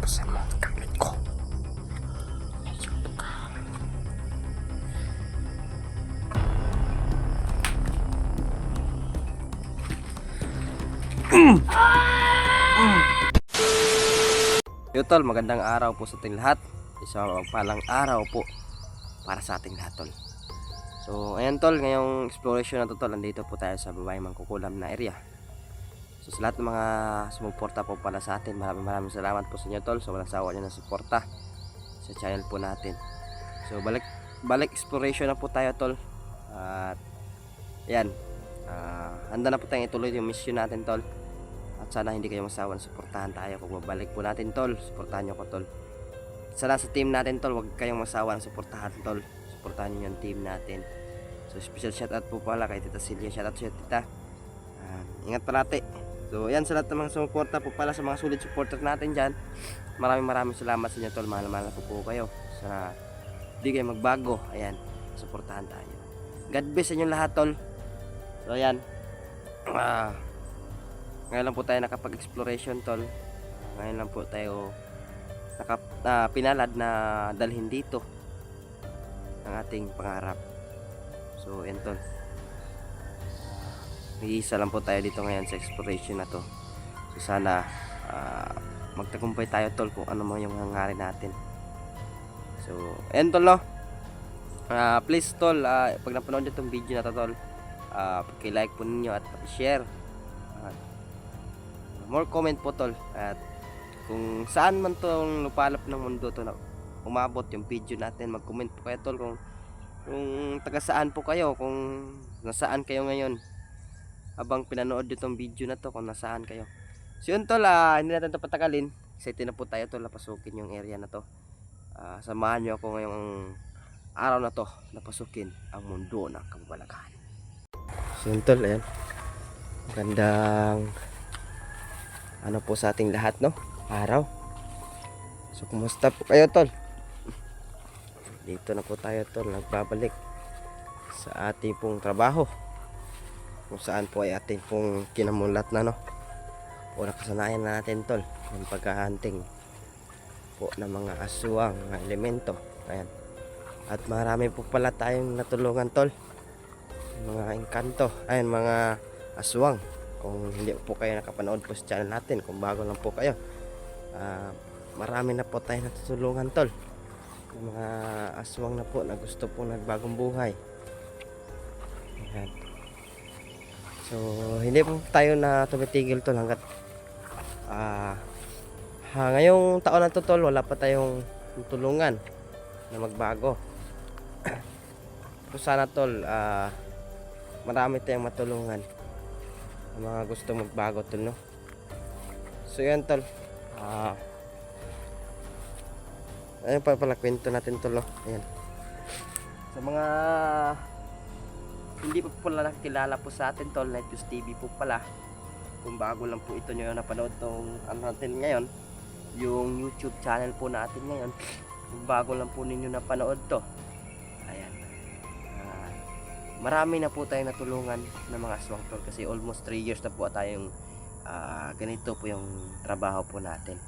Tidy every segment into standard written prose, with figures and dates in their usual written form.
Tapusin mo ang gamit ko. Yo tol, magandang araw po sa ating lahat. Isang mapagpalang araw po para sa ating lahat tol. So ayan tol, ngayong exploration na to tol, nandito po tayo sa Babayang Mangkukulam na area. So sa lahat ng mga sumuporta po pala sa atin, maraming salamat po sa inyo tol. So walang sawa nyo na suporta sa channel po natin. So balik exploration na po tayo tol. At ayan, handa na po tayong ituloy yung mission natin tol. At sana hindi kayo masawa na suportahan tayo kung mabalik po natin tol. Suportahan nyo ko tol. Sana sa team natin tol, huwag kayong masawa na suportahan tol. Suportahan nyo yung team natin. So special shoutout po pala kay Tita Celia. Shoutout sa Tita. Ingat palate. So yan, sa lahat ng mga sumuporta po pala, sa mga solid supporter natin dyan, maraming salamat sa inyo tol. Mahal po kayo. Sana hindi kayo magbago. Ayan, suportahan tayo. God bless sa inyo lahat tol. So ayan, ngayon lang po tayo nakapag-exploration tol. Ngayon lang po tayo pinalad na dalhin dito ang ating pangarap. So yan tol, isa lang po tayo dito ngayon sa exploration na to. So sana magtagumpay tayo tol kung ano man yung hangarin natin. So yan tol no. Please tol, pag napanood nyo itong video na to tol, paki-like po ninyo at paki-share. More comment po tol. At kung saan man tong lupalop ng mundo to na umabot yung video natin, mag-comment po kayo tol kung taga saan po kayo, kung nasaan kayo ngayon habang pinanood itong video na to, kung nasaan kayo. So yun tol, hindi natin ito patagalin. Excited na po tayo tol na pasukin yung area na to. Samahan nyo ako ngayong araw na to na pasukin ang mundo ng kababalaghan. So yun tol, ayan, gandang ano po sa ating lahat no, araw. So kumusta po kayo tol? Dito na po tayo tol, nagbabalik sa ating pong trabaho, kung saan po ay ating pong kinamulat na no, o nakasanayan na natin tol ng paghahunting po ng mga aswang, mga elemento. Ayan, at marami po pala tayong natulungan tol, mga engkanto, ayan, mga aswang. Kung hindi po kayo nakapanood po sa channel natin, kung bago lang po kayo, marami na po tayo natutulungan tol, mga aswang na po na gusto po nagbagong buhay. Ayan. So hindi po tayo na tumitigil tol hanggat ngayong taon na to tol, wala pa tayong tulungan na magbago. So sana tol, marami tayong matulungan mga gusto magbago tol no. So yan tol, ayun pala kwento natin tol no. Ayan, sa mga hindi pa pala nakikilala po sa atin tol, Night Views TV po pala. Kung bago lang po ito nyo napanood tong ano natin ngayon, yung YouTube channel po natin ngayon, kung bago lang po ninyo napanood to, ayan, marami na po tayong natulungan ng mga aswang tol, kasi almost 3 years na po tayong ganito po yung trabaho po natin.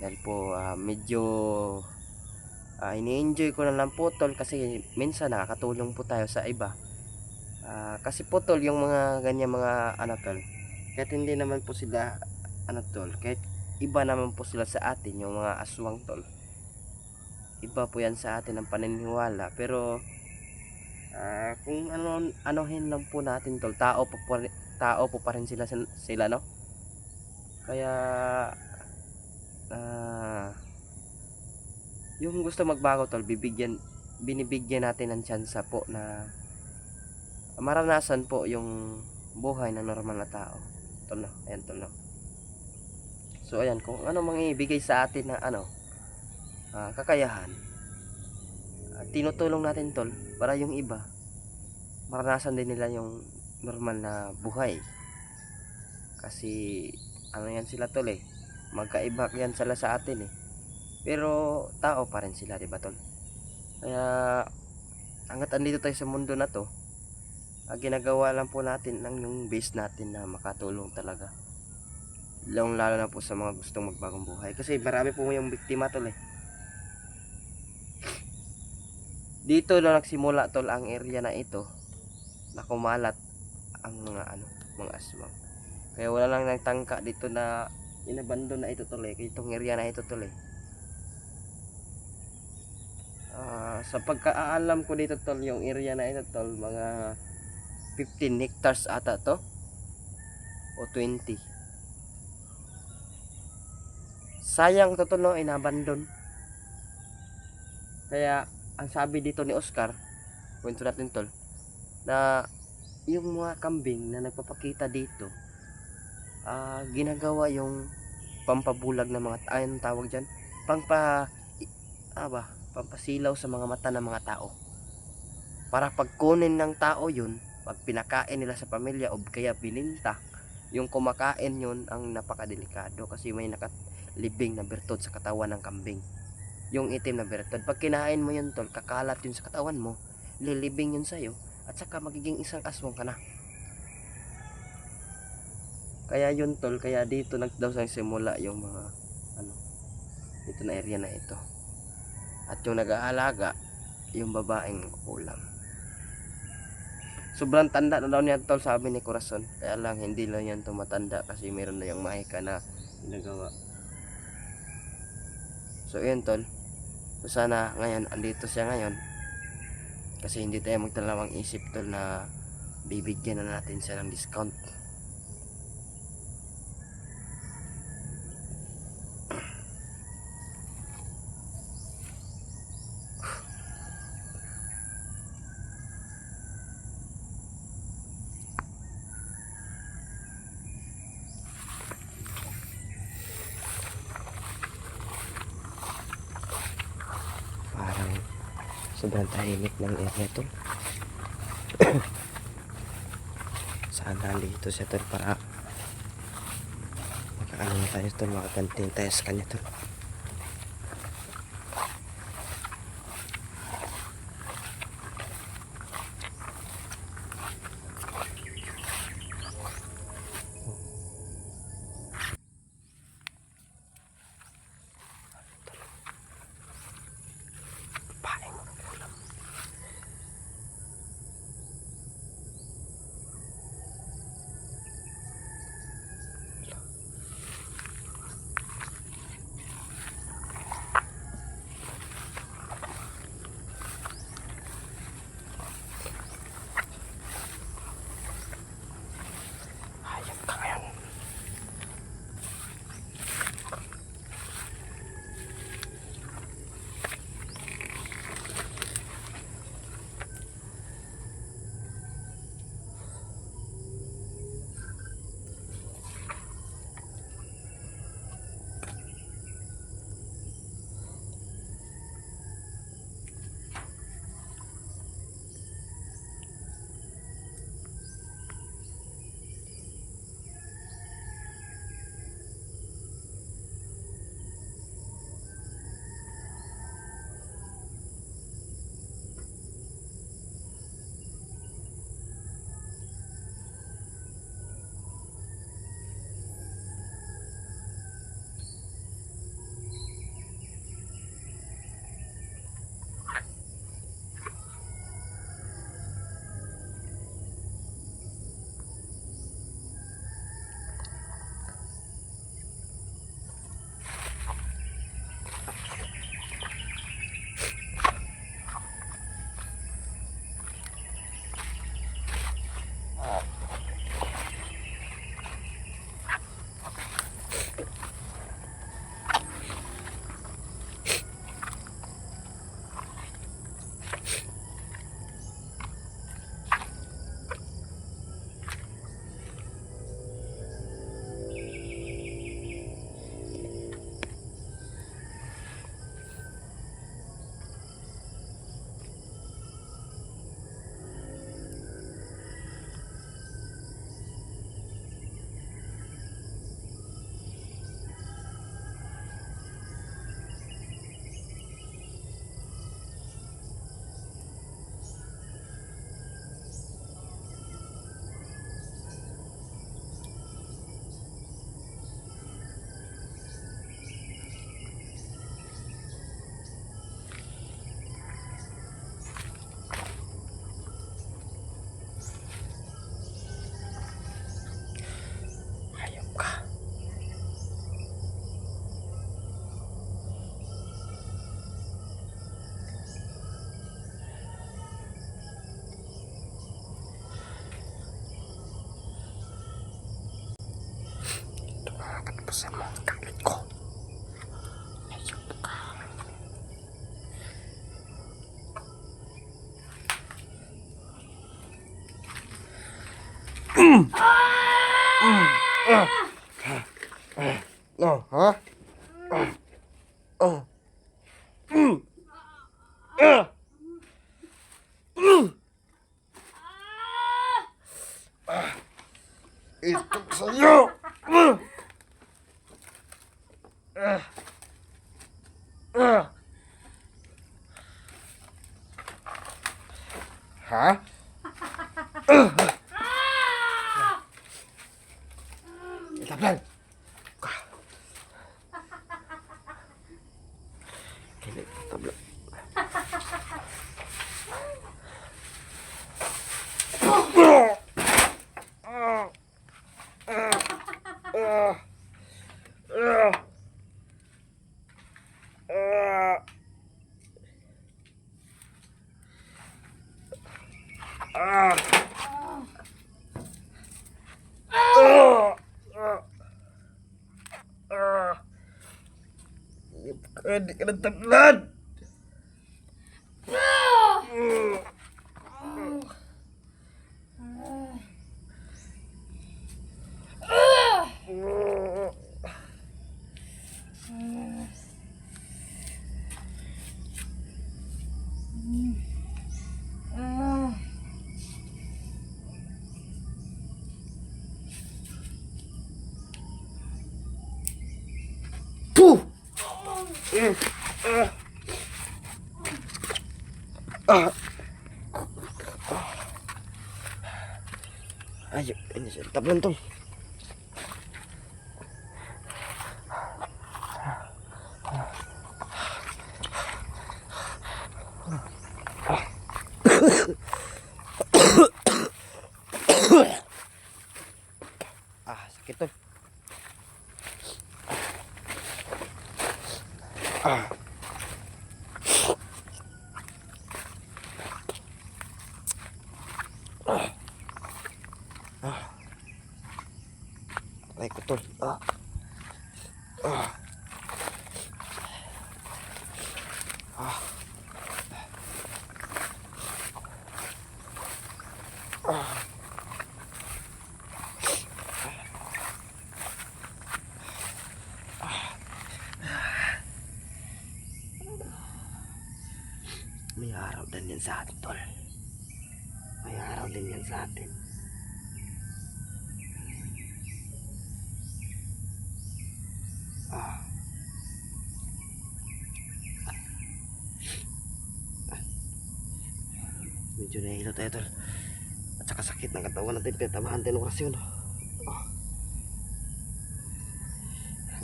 Dahil po medyo ini-enjoy ko na lang po tol, kasi minsan nakakatulong po tayo sa iba. Kasi po tol, yung mga ganyan mga ano tol, kahit hindi naman po sila ano tol, kahit iba naman po sila sa atin, yung mga aswang tol, iba po yan sa atin ang paniniwala. Pero kung anohin lang po natin tol, tao po pa rin sila no. Kaya yung gusto magbago tol, binibigyan natin ng tsansa po na maranasan po yung buhay ng normal na tao tol no. Ayan tol no. So ayan, kung ano mang ibigay sa atin na kakayahan, tinutulong natin tol, para yung iba maranasan din nila yung normal na buhay. Kasi ano yan sila tol magkaiba yan sila sa atin pero tao pa rin sila, diba tol? Kaya hanggat andito tayo sa mundo na to, ginagawa lang po natin ng yung base natin na makatulong talaga. lalo na po sa mga gustong magbagong buhay, kasi marami po yung biktima tol eh. Dito na nagsimula tol ang area na ito na kumalat ang mga mga aswang. Kaya wala lang nagtangka dito na inabandon na ito tol eh, itong area na ito tol eh. Sa pagkaalam ko dito tol, yung area na ito tol, mga 15 hectares ata to o 20. Sayang to tol no, inabandon. Kaya ang sabi dito ni Oscar, kwento natin tol, na yung mga kambing na nagpapakita dito, ginagawa yung pampabulag ng mga anong tawag dyan, pampasilaw sa mga mata ng mga tao, para pagkunin ng tao yun, pag pinakain nila sa pamilya o kaya bininta, yung kumakain yun ang napakadelikado, kasi may nakalibing na bertod sa katawan ng kambing, yung itim na bertod. Pag kinain mo yun tol, kakalat yun sa katawan mo, lilibing yun sa'yo, at saka magiging isang aswang ka na. Kaya yun tol, kaya dito daw simula yung mga dito na area na ito. At yung nag-aalaga, yung babaeng ulam. Sobrang tanda na daw niya tol, sabi ni Corazon. Kaya lang hindi lang yan tumatanda kasi meron na yung mahika na ginagawa. So yun tol, so sana ngayon andito siya ngayon, kasi hindi tayo magdalawang isip tol na bibigyan na natin siya ng discount. Parang sobrang tahimik ng area tol. Sana dito siya tol, para makaano na tayo tol, makakantin tayo sa kanya tol. tapusin mo ang galit ko. Ayun ka. No, ha? Ito sa'yo! Ha? Tablan! Kini, tablan. Hindi ka ng tablan! Puh! Ayo, ini saya tablan tong. Sakit tol. Aray ko tol. May araw din yan sa atin, tol. May araw din yan sa atin. Medyo nahihilo tayo, tol. At saka sakit ng katawan natin, pinatabahan tayo ng orasyon.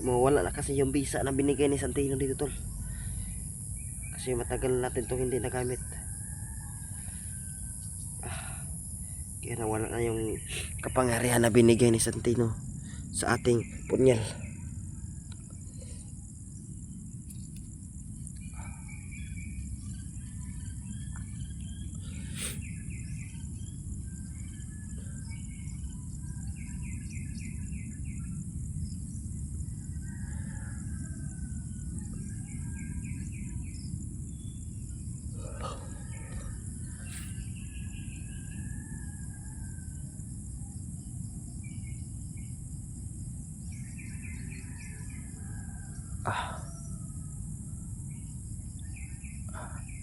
Mawala na kasi yung visa na binigay ni Santino dito, tol. Kasi matagal natin itong hindi nagamit. Kaya nawala na yung kapangyarihan na binigay ni Santino sa ating punyal.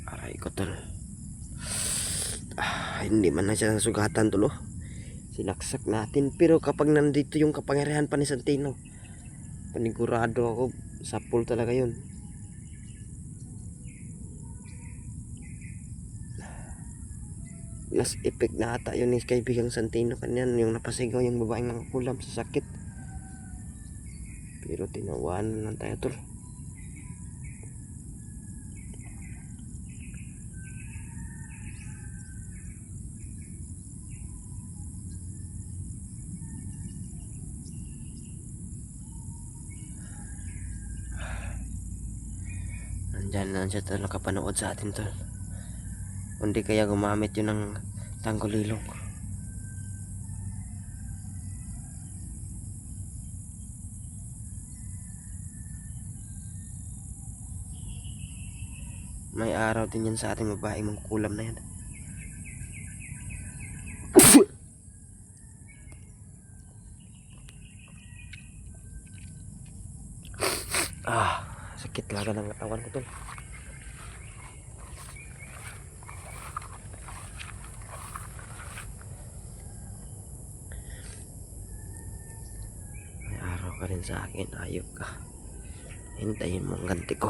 Aray ko tol. Hindi man na siya sugatan tol. Sinaksak natin. Pero kapag nandito yung kapangyarihan pa ni Santino, panigurado ako, sapul talaga yun. Nas effect na ata yun ni kaibigang Santino kanyan, yung napasigaw yung babaeng nakakulam sa sakit. Pero tinawanan lang tayo tol. Nandyan lang siya tol, nakapanood sa atin tol. Hindi kaya gumamit yun ng tanggulilong. May araw din yan sa ating babaeng mangkulam na yan. Sakit talaga ng katawan ko tol. May araw ka rin sa akin, ayok ka. Hintayin mo ang ganti ko.